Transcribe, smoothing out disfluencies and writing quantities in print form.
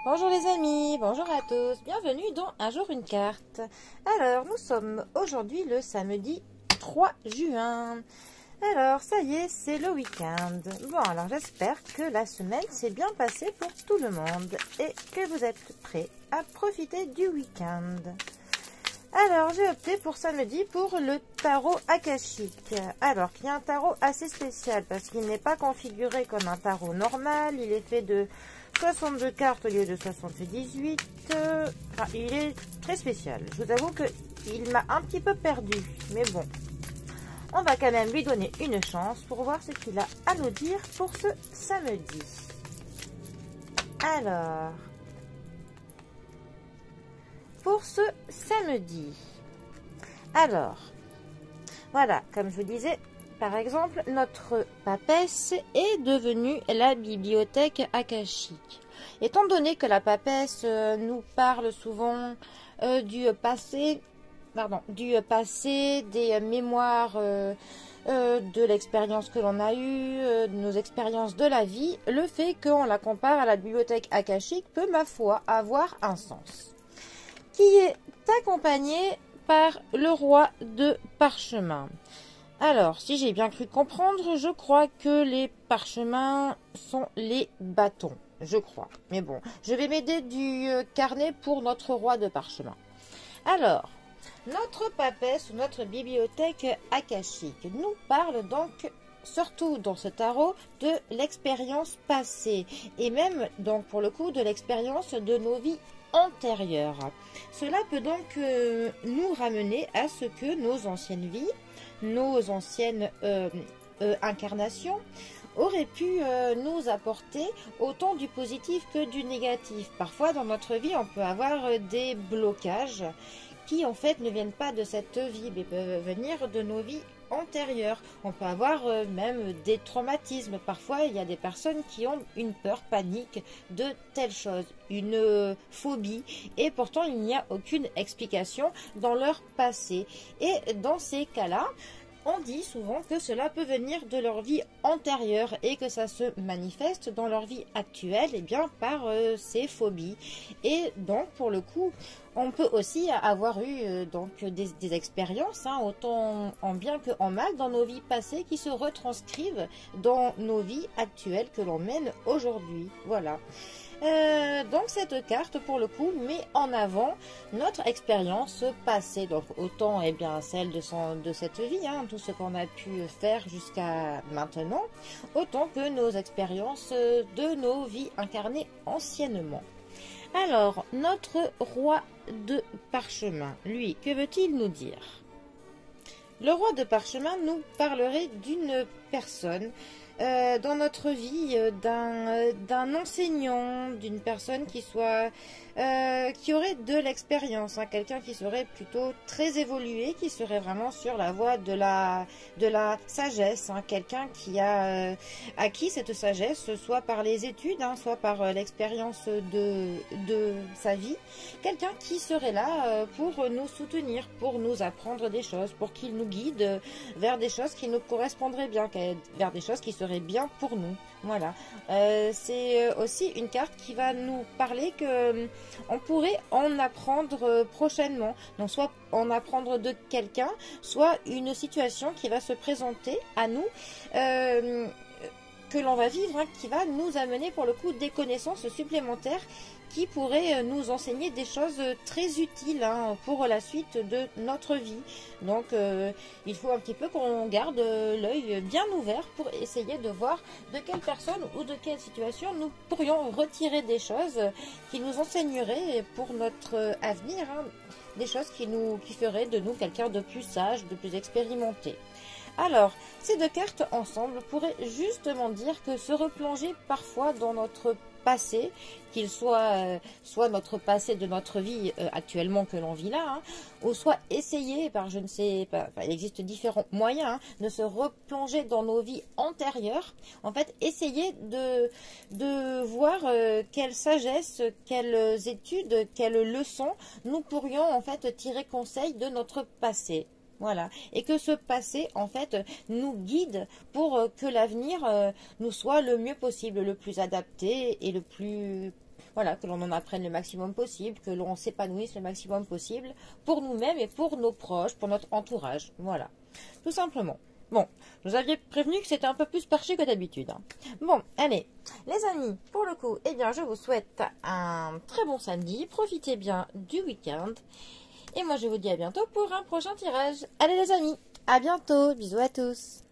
Bonjour les amis, bonjour à tous, bienvenue dans Un jour une carte. Alors nous sommes aujourd'hui le samedi 3 juin. Alors ça y est, c'est le week-end. Bon alors j'espère que la semaine s'est bien passée pour tout le monde et que vous êtes prêts à profiter du week-end. Alors j'ai opté pour samedi pour le tarot akashique. Alors qu'il y a un tarot assez spécial parce qu'il n'est pas configuré comme un tarot normal, il est fait de 62 cartes au lieu de 78. Enfin, il est très spécial. Je vous avoue qu'il m'a un petit peu perdu. Mais bon, on va quand même lui donner une chance pour voir ce qu'il a à nous dire pour ce samedi. Alors, pour ce samedi. Alors, voilà, comme je vous disais, par exemple, notre papesse est devenue la bibliothèque akashique. Étant donné que la papesse nous parle souvent du passé, des mémoires de l'expérience que l'on a eue, de nos expériences de la vie, le fait qu'on la compare à la bibliothèque akashique peut, ma foi, avoir un sens. Qui est accompagné par le roi de parchemin. Alors, si j'ai bien cru comprendre, je crois que les parchemins sont les bâtons. Je crois. Mais bon, je vais m'aider du carnet pour notre roi de parchemin. Alors, notre papesse ou notre bibliothèque akashique nous parle donc, surtout dans ce tarot, de l'expérience passée. Et même, donc pour le coup, de l'expérience de nos vies antérieures. Cela peut donc nous ramener à ce que nos anciennes vies, nos anciennes incarnations auraient pu nous apporter autant du positif que du négatif. Parfois dans notre vie on peut avoir des blocages qui en fait ne viennent pas de cette vie mais peuvent venir de nos vies antérieures. On peut avoir même des traumatismes. Parfois il y a des personnes qui ont une peur panique de telle chose, une phobie, et pourtant il n'y a aucune explication dans leur passé. Et dans ces cas-là, on dit souvent que cela peut venir de leur vie antérieure et que ça se manifeste dans leur vie actuelle et bien par ces phobies. Et donc pour le coup, on peut aussi avoir eu donc des expériences, hein, autant en bien que en mal, dans nos vies passées qui se retranscrivent dans nos vies actuelles que l'on mène aujourd'hui. Voilà. Donc cette carte pour le coup met en avant notre expérience passée, donc autant bien celle de cette vie, hein, tout ce qu'on a pu faire jusqu'à maintenant, autant que nos expériences de nos vies incarnées anciennement. Alors notre roi de parchemin, lui, que veut-il nous dire? Le roi de parchemin nous parlerait d'une personne dans notre vie, d'un enseignant, d'une personne qui soit qui aurait de l'expérience, hein, quelqu'un qui serait plutôt très évolué, qui serait vraiment sur la voie de la sagesse, hein, quelqu'un qui a acquis cette sagesse, soit par les études, hein, soit par l'expérience de sa vie, quelqu'un qui serait là pour nous soutenir, pour nous apprendre des choses, pour qu'il nous guide vers des choses qui nous correspondraient bien, vers des choses qui seraient bien pour nous. Voilà. C'est aussi une carte qui va nous parler que on pourrait en apprendre prochainement. Donc soit en apprendre de quelqu'un, soit une situation qui va se présenter à nous, que l'on va vivre, hein, qui va nous amener pour le coup des connaissances supplémentaires qui pourraient nous enseigner des choses très utiles, hein, pour la suite de notre vie. Donc il faut un petit peu qu'on garde l'œil bien ouvert pour essayer de voir de quelle personne ou de quelle situation nous pourrions retirer des choses qui nous enseigneraient pour notre avenir, hein, des choses qui feraient de nous quelqu'un de plus sage, de plus expérimenté. Alors, ces deux cartes ensemble pourraient justement dire que se replonger parfois dans notre passé, qu'il soit notre passé de notre vie actuellement que l'on vit là, hein, ou soit essayer par je ne sais pas, il existe différents moyens, hein, de se replonger dans nos vies antérieures, en fait essayer de voir quelle sagesse, quelles études, quelles leçons nous pourrions en fait tirer conseil de notre passé. Voilà, et que ce passé en fait nous guide pour que l'avenir nous soit le mieux possible, le plus adapté et le plus Voilà, que l'on en apprenne le maximum possible, que l'on s'épanouisse le maximum possible pour nous-mêmes et pour nos proches, pour notre entourage. Voilà, tout simplement. Bon, je vous aviez prévenu que c'était un peu plus perché que d'habitude. Hein. Bon, allez, les amis, pour le coup, eh bien, je vous souhaite un très bon samedi. Profitez bien du week-end. Et moi, je vous dis à bientôt pour un prochain tirage. Allez les amis, à bientôt. Bisous à tous.